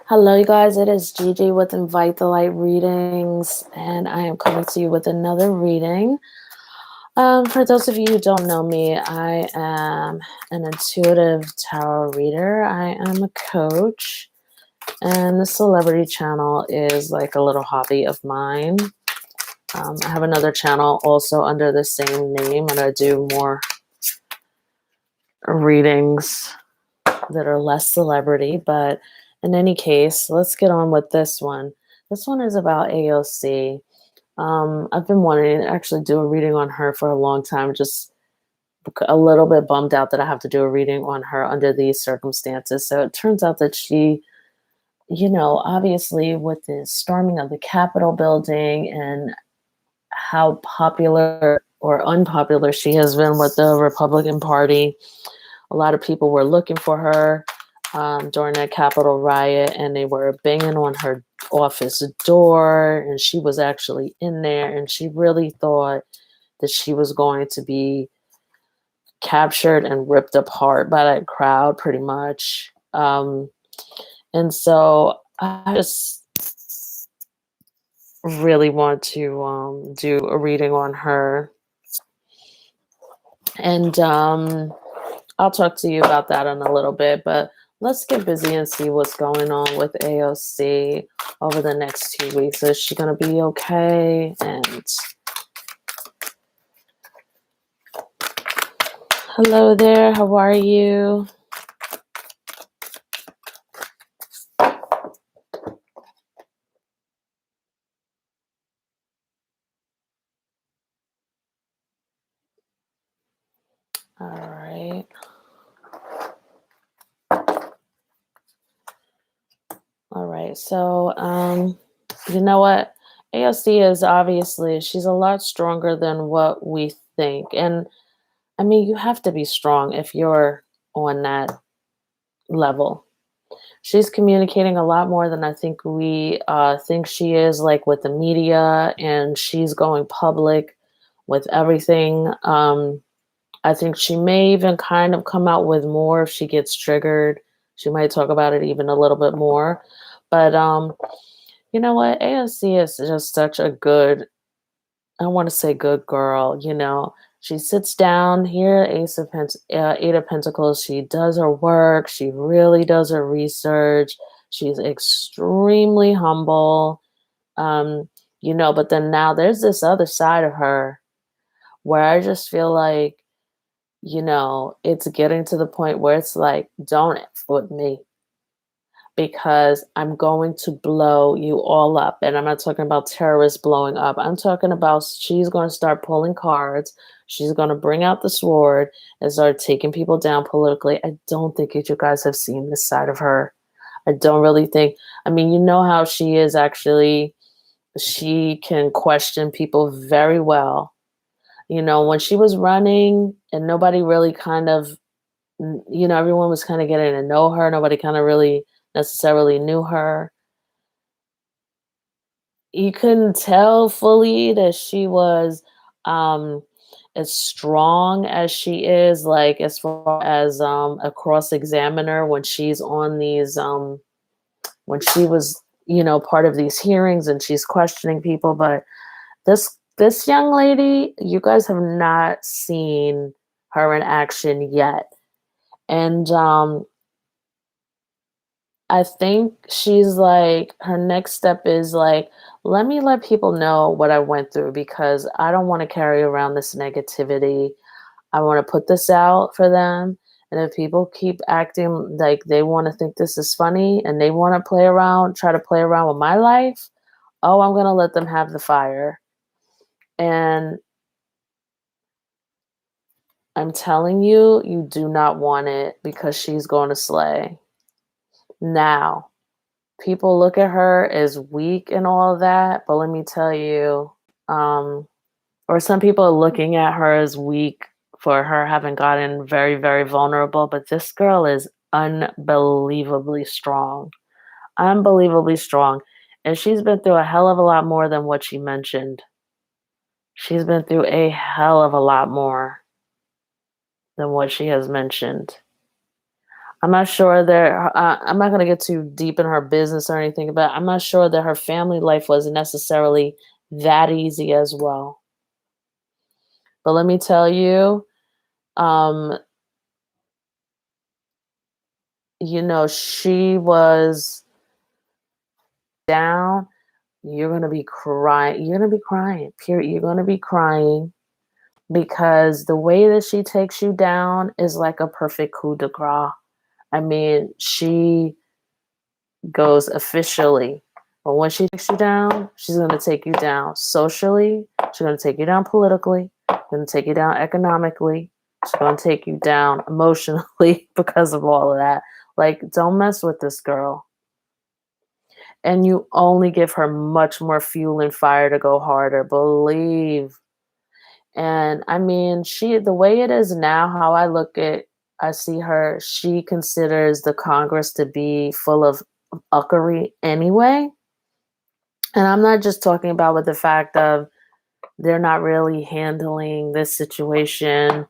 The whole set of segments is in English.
Hello, you guys. It is Gigi with Invite the Light Readings, and I am coming to you with another reading. For those of you who don't know me, I am an intuitive tarot reader. I am a coach, and the celebrity channel is like a little hobby of mine. I have another channel also under the same name, and I do more readings that are less celebrity, but in any case, let's get on with this one. This one is about AOC. I've been wanting to actually do a reading on her for a long time, just a little bit bummed out that I have to do a reading on her under these circumstances. So it turns out that she, obviously with the storming of the Capitol building and how popular or unpopular she has been with the Republican Party, a lot of people were looking for her during that Capitol riot, and they were banging on her office door, and she was actually in there, and she really thought that she was going to be captured and ripped apart by that crowd, pretty much. And so I just really want to do a reading on her. And I'll talk to you about that in a little bit, but let's get busy and see what's going on with AOC over the next 2 weeks. Is she going to be okay? And hello there. How are you? All right. All right. So, you know what? AOC is obviously, she's a lot stronger than what we think. And I mean, you have to be strong if you're on that level. She's communicating a lot more than I think we think she is, like with the media, and she's going public with everything. I think she may even kind of come out with more if she gets triggered. She might talk about it even a little bit more. But you know what? AOC is just such a good, I want to say good girl, She sits down here, Eight of Pentacles. She does her work. She really does her research. She's extremely humble. But then now there's this other side of her where I just feel like, it's getting to the point where it's like, don't F with me, because I'm going to blow you all up. And I'm not talking about terrorists blowing up. I'm talking about she's going to start pulling cards. She's going to bring out the sword and start taking people down politically. I don't think you guys have seen this side of her. I don't really think. I mean, you know how she is actually. She can question people very well. When she was running and nobody really kind of, everyone was kind of getting to know her. Nobody kind of really necessarily knew her. You couldn't tell fully that she was as strong as she is, like as far as a cross examiner when she's on these when she was, part of these hearings and she's questioning people. But this young lady, you guys have not seen her in action yet. And I think she's like, her next step is like, let me let people know what I went through, because I don't want to carry around this negativity. I want to put this out for them. And if people keep acting like they want to think this is funny and they want to try to play around with my life, oh, I'm going to let them have the fire. And I'm telling you, you do not want it, because she's going to slay. Now, people look at her as weak and all of that, but let me tell you, or some people are looking at her as weak for her having gotten very, very vulnerable, but this girl is unbelievably strong. Unbelievably strong. And she's been through a hell of a lot more than what she mentioned. She's been through a hell of a lot more than what she has mentioned. I'm not sure that I'm not gonna get too deep in her business or anything, but I'm not sure that her family life was necessarily that easy as well. But let me tell you, um, she was down. You're gonna be crying. You're gonna be crying. Period. You're gonna be crying because the way that she takes you down is like a perfect coup de grace. I mean, she goes officially. But when she takes you down, she's going to take you down socially. She's going to take you down politically. Going to take you down economically. She's going to take you down emotionally because of all of that. Like, don't mess with this girl. And you only give her much more fuel and fire to go harder. Believe. And I mean, the way it is now, how I see her, she considers the Congress to be full of uckery anyway. And I'm not just talking about with the fact of they're not really handling this situation.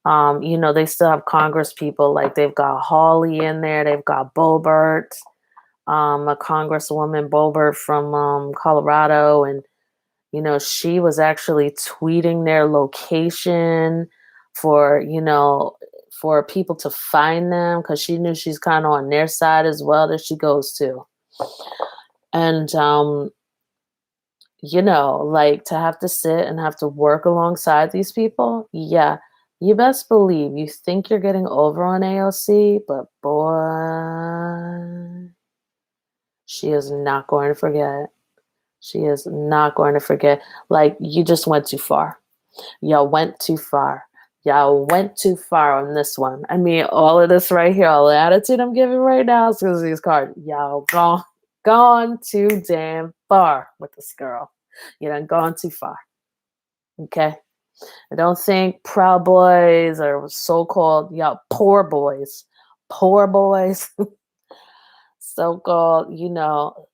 They still have Congress people, like they've got Hawley in there, they've got Boebert, a Congresswoman Boebert from Colorado, and she was actually tweeting their location for, for people to find them because she knew she's kind of on their side as well that she goes to. And, like to have to sit and have to work alongside these people, yeah, you best believe you think you're getting over on AOC, but boy, she is not going to forget. She is not going to forget. Like, you just went too far. Y'all went too far. Y'all went too far on this one. I mean, all of this right here, all the attitude I'm giving right now is because of these cards. Y'all gone too damn far with this girl. You done gone too far. Okay? I don't think Proud Boys or so-called, poor boys, so-called,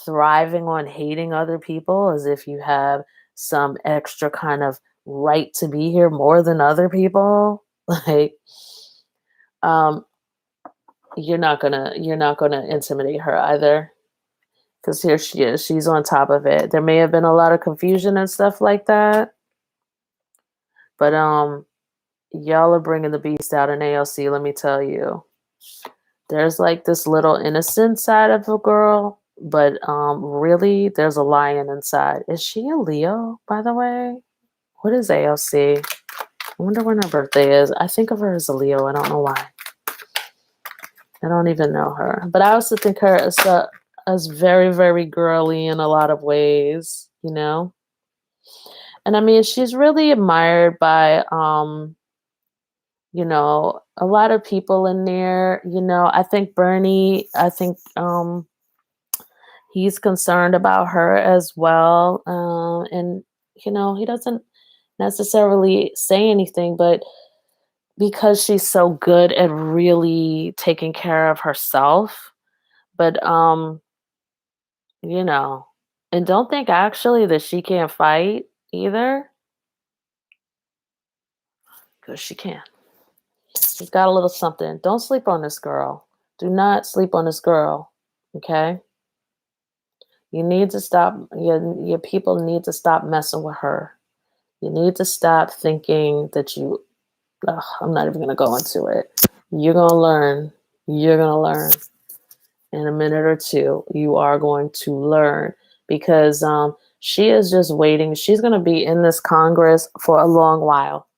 thriving on hating other people as if you have some extra kind of right to be here more than other people. Like, um, you're not gonna intimidate her either. Because here she is. She's on top of it. There may have been a lot of confusion and stuff like that. But y'all are bringing the beast out in ALC, let me tell you. There's like this little innocent side of a girl, but really there's a lion inside. Is she a Leo, by the way? What is AOC? I wonder when her birthday is. I think of her as a Leo. I don't know why. I don't even know her. But I also think her as very, very girly in a lot of ways, And I mean, she's really admired by a lot of people in there. I think Bernie, he's concerned about her as well. And he doesn't necessarily say anything, but because she's so good at really taking care of herself. But you know, and don't think actually that she can't fight either, because she can. She's got a little something. Don't sleep on this girl. Do not sleep on this girl. Okay? You need to stop. Your people need to stop messing with her. You need to stop thinking that you. Ugh, I'm not even gonna go into it. You're gonna learn. You're gonna learn in a minute or two. You are going to learn because she is just waiting. She's gonna be in this Congress for a long while.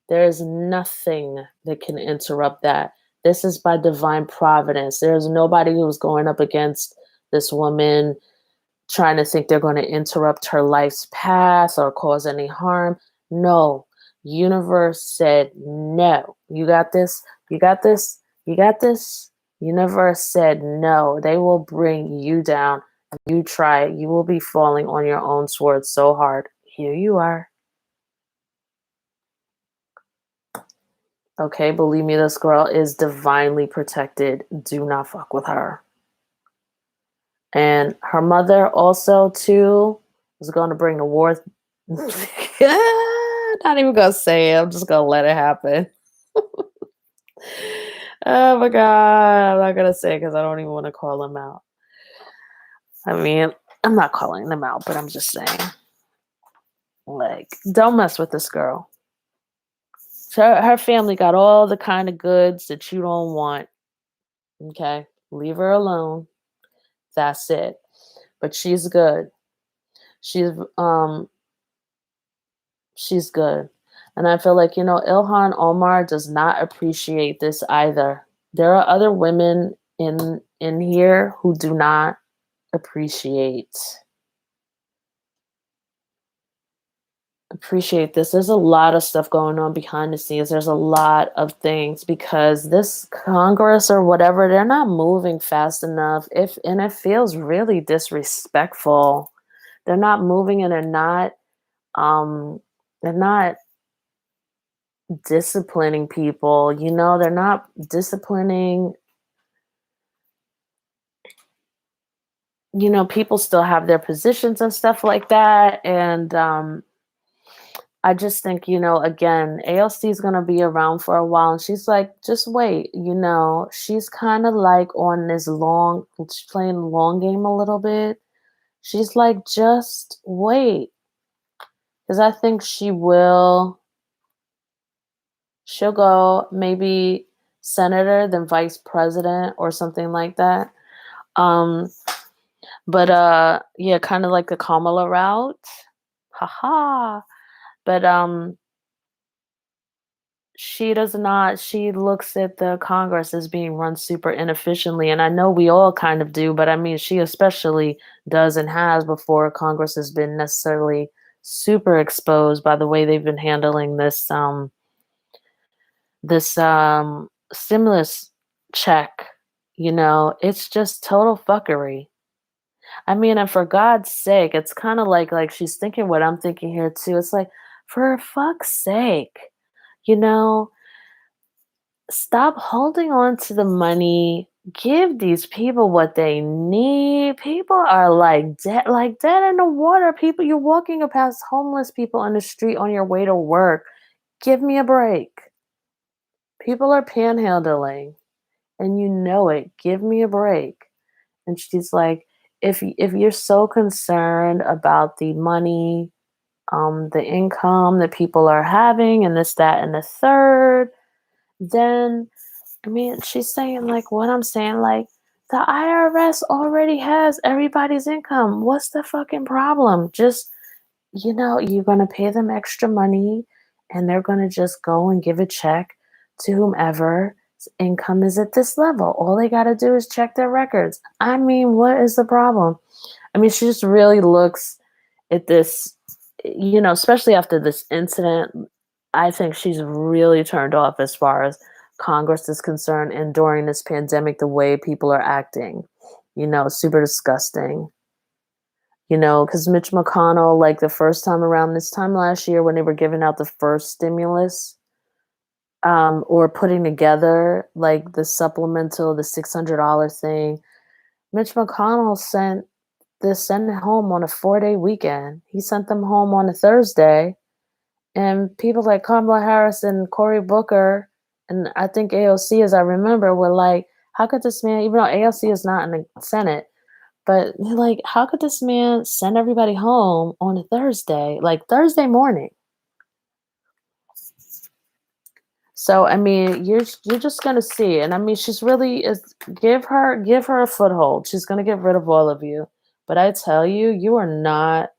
There is nothing that can interrupt that. This is by divine providence. There's nobody who's going up against this woman trying to think they're going to interrupt her life's path or cause any harm. No. Universe said no. You got this. You got this. You got this. Universe said no. They will bring you down. You try it. You will be falling on your own sword so hard. Here you are. Okay, believe me, this girl is divinely protected. Do not fuck with her. And her mother also, too, is going to bring the war. Not even going to say it. I'm just going to let it happen. Oh my god, I'm not gonna say because I don't even want to call them out. I mean, I'm not calling them out, but I'm just saying, like, don't mess with this girl. Her family got all the kind of goods that you don't want. Okay, leave her alone. That's it. But she's good. She's um she's good. And I feel like, Ilhan Omar does not appreciate this either. There are other women in here who do not appreciate appreciate this. There's a lot of stuff going on behind the scenes. There's a lot of things because this Congress or whatever, they're not moving fast enough. If and it feels really disrespectful. They're not moving and um they're not disciplining people, they're not disciplining, people still have their positions and stuff like that. And I just think, again, AOC is going to be around for a while. And she's like, just wait, she's kind of like on this she's playing the long game a little bit. She's like, just wait. Because I think she'll go maybe senator, then vice president or something like that. Um, but yeah, kind of like the Kamala route. Haha. But she looks at the Congress as being run super inefficiently. And I know we all kind of do, but I mean, she especially does and has before Congress has been necessarily super exposed by the way they've been handling this stimulus check. It's just total fuckery. I mean, and for God's sake, it's kind of like she's thinking what I'm thinking here too. It's like, for fuck's sake, you know, stop holding on to the money. Give these people what they need. People are like dead in the water. People, you're walking past homeless people on the street on your way to work. Give me a break. People are panhandling, and you know it. Give me a break. And she's like, if you're so concerned about the money, the income that people are having, and this, that, and the third, then I mean, she's saying like what I'm saying, like the IRS already has everybody's income. What's the fucking problem? Just you're gonna pay them extra money, and they're gonna just go and give a check to whomever income is at this level. All they gotta do is check their records. I mean, what is the problem? I mean, she just really looks at this, especially after this incident. I think she's really turned off as far as Congress is concerned. And during this pandemic, the way people are acting, super disgusting. Because Mitch McConnell, like the first time around this time last year when they were giving out the first stimulus, or putting together like the supplemental, the $600 thing, Mitch McConnell sent it home on a 4-day weekend. He sent them home on a Thursday, and people like Kamala Harris and Cory Booker, and I think AOC, as I remember, were like, "How could this man?" Even though AOC is not in the Senate, but they're like, "How could this man send everybody home on a Thursday, like Thursday morning?" So I mean, you're just gonna see, and I mean, she's really is give her a foothold. She's gonna get rid of all of you. But I tell you, you are not.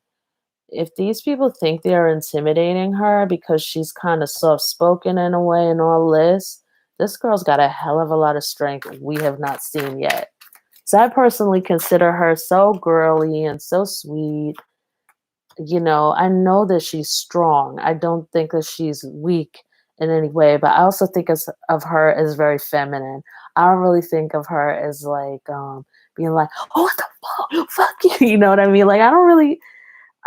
If these people think they are intimidating her because she's kind of soft spoken in a way and all this girl's got a hell of a lot of strength we have not seen yet. So I personally consider her so girly and so sweet. I know that she's strong. I don't think that she's weak in any way, but I also think of her as very feminine. I don't really think of her as like being like, oh, what the fuck, fuck you. You know what I mean? Like I don't really.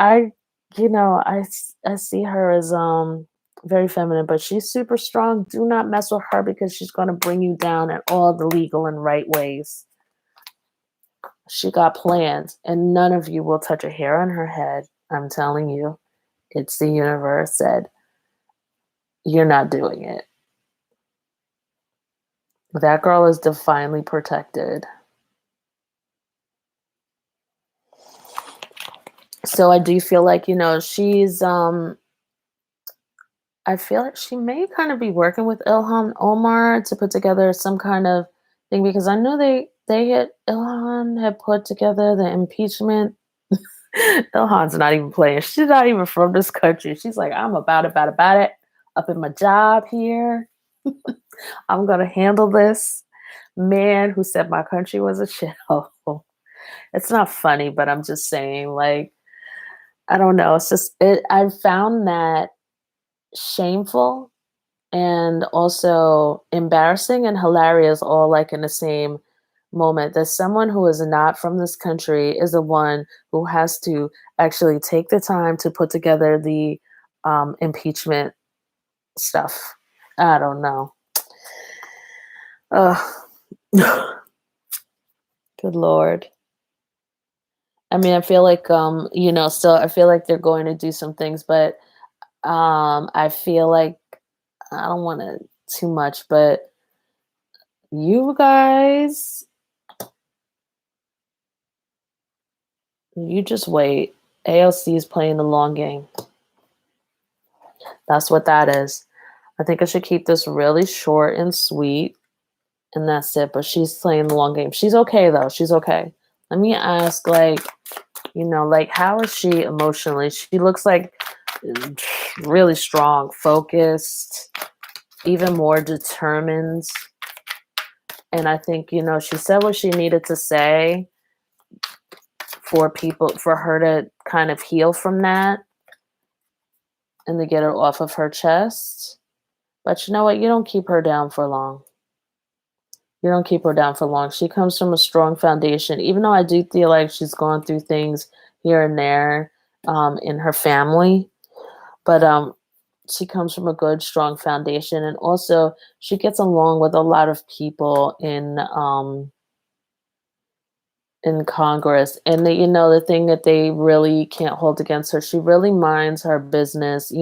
I, I see her as very feminine, but she's super strong. Do not mess with her because she's going to bring you down in all the legal and right ways. She got plans, and none of you will touch a hair on her head. I'm telling you, it's the universe said, you're not doing it. That girl is divinely protected. So I do feel like, she's I feel like she may kind of be working with Ilhan Omar to put together some kind of thing because I know they had Ilhan had put together the impeachment. Ilhan's not even playing. She's not even from this country. She's like, I'm about it. Up in my job here. I'm gonna handle this. Man who said my country was a shithole. It's not funny, but I'm just saying, like, I don't know. It's just I found that shameful and also embarrassing and hilarious all like in the same moment that someone who is not from this country is the one who has to actually take the time to put together the impeachment stuff. I don't know. Ugh. Good Lord. I mean, I feel like still I feel like they're going to do some things, but I feel like I don't want to too much, but you guys, you just wait. AOC is playing the long game. That's what that is. I think I should keep this really short and sweet, and that's it. But she's playing the long game. She's okay though. She's okay. Let me ask, like, like how is she emotionally? She looks like really strong, focused, even more determined. And I think, she said what she needed to say for her to kind of heal from that and to get it off of her chest. But you know what? You don't keep her down for long. You don't keep her down for long. She comes from a strong foundation, even though I do feel like she's gone through things here and there in her family. But she comes from a good, strong foundation. And also, she gets along with a lot of people in Congress. And the thing that they really can't hold against her, she really minds her business.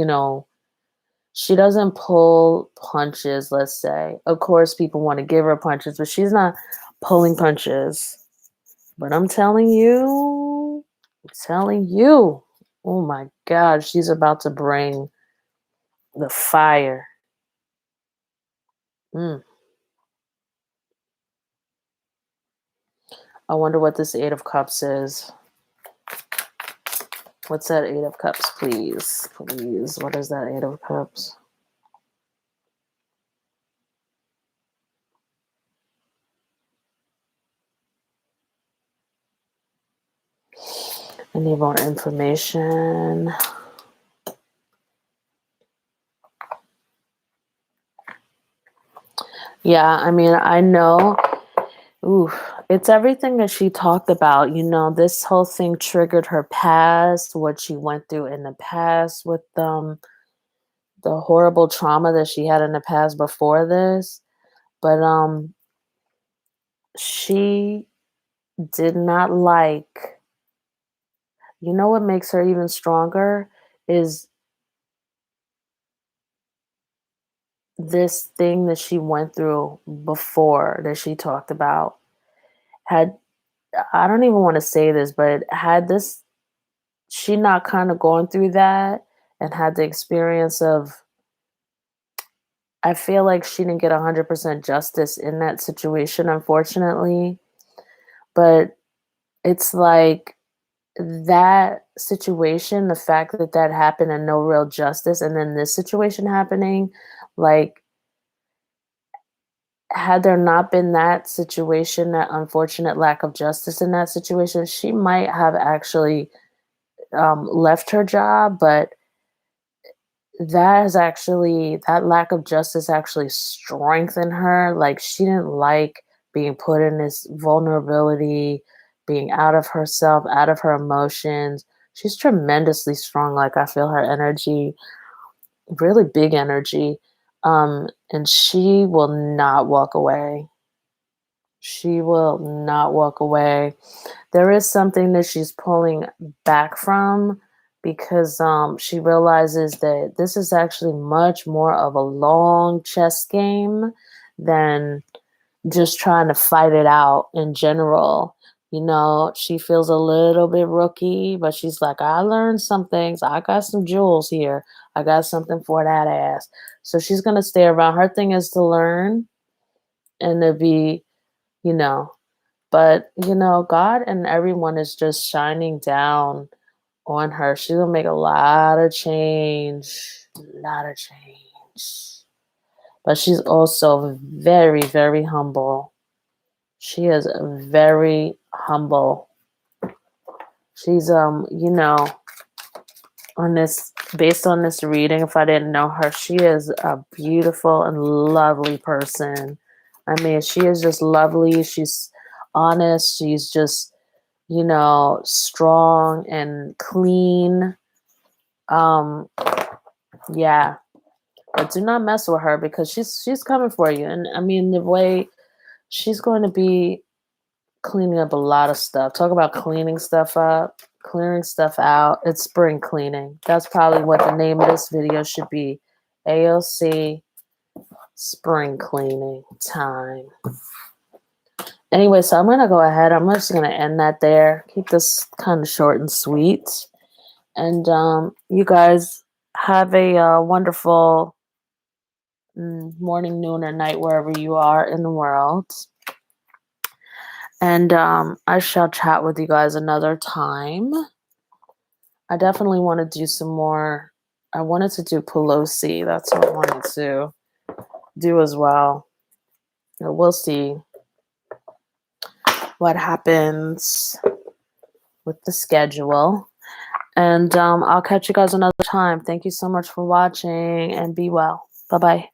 She doesn't pull punches, let's say. Of course, people want to give her punches, but she's not pulling punches. But I'm telling you, oh my God, she's about to bring the fire. Mm. I wonder what this Eight of Cups is. What's that Eight of Cups, please? Please, what is that Eight of Cups? I need more information. Yeah, I mean, I know. Ooh, it's everything that she talked about. This whole thing triggered her past, what she went through in the past with the horrible trauma that she had in the past before this. But she did not like, what makes her even stronger is this thing that she went through before that she talked about. Had I don't even want to say this, but had this she not kind of gone through that and had the experience of, I feel like she didn't get 100% justice in that situation, unfortunately. But it's like that situation, the fact that that happened and no real justice, and then this situation happening, like, had there not been that situation, that unfortunate lack of justice in that situation, she might have actually left her job. But that lack of justice actually strengthened her. Like, she didn't like being put in this vulnerability, being out of herself, out of her emotions. She's tremendously strong. Like, I feel her energy, really big energy. And she will not walk away. She will not walk away. There is something that she's pulling back from because she realizes that this is actually much more of a long chess game than just trying to fight it out in general. You know, she feels a little bit rookie, but she's like, I learned some things. I got some jewels here. I got something for that ass. So she's going to stay around. Her thing is to learn and to be, you know, but, God and everyone is just shining down on her. She's going to make a lot of change. A lot of change. But she's also very, very humble. She is very humble. She's on this based on this reading, if I didn't know her, she is a beautiful and lovely person. I mean, she is just lovely. She's honest. She's just, strong and clean. Um, yeah. But do not mess with her because she's coming for you. And I mean the way she's going to be cleaning up a lot of stuff. Talk about cleaning stuff up, clearing stuff out. It's spring cleaning. That's probably what the name of this video should be. AOC spring cleaning time. Anyway, so I'm going to go ahead. I'm just going to end that there. Keep this kind of short and sweet. And you guys have a wonderful morning, noon, or night wherever you are in the world. And I shall chat with you guys another time. I definitely want to do some more. I wanted to do Pelosi. That's what I wanted to do as well. We'll see what happens with the schedule. And I'll catch you guys another time. Thank you so much for watching and be well. Bye-bye.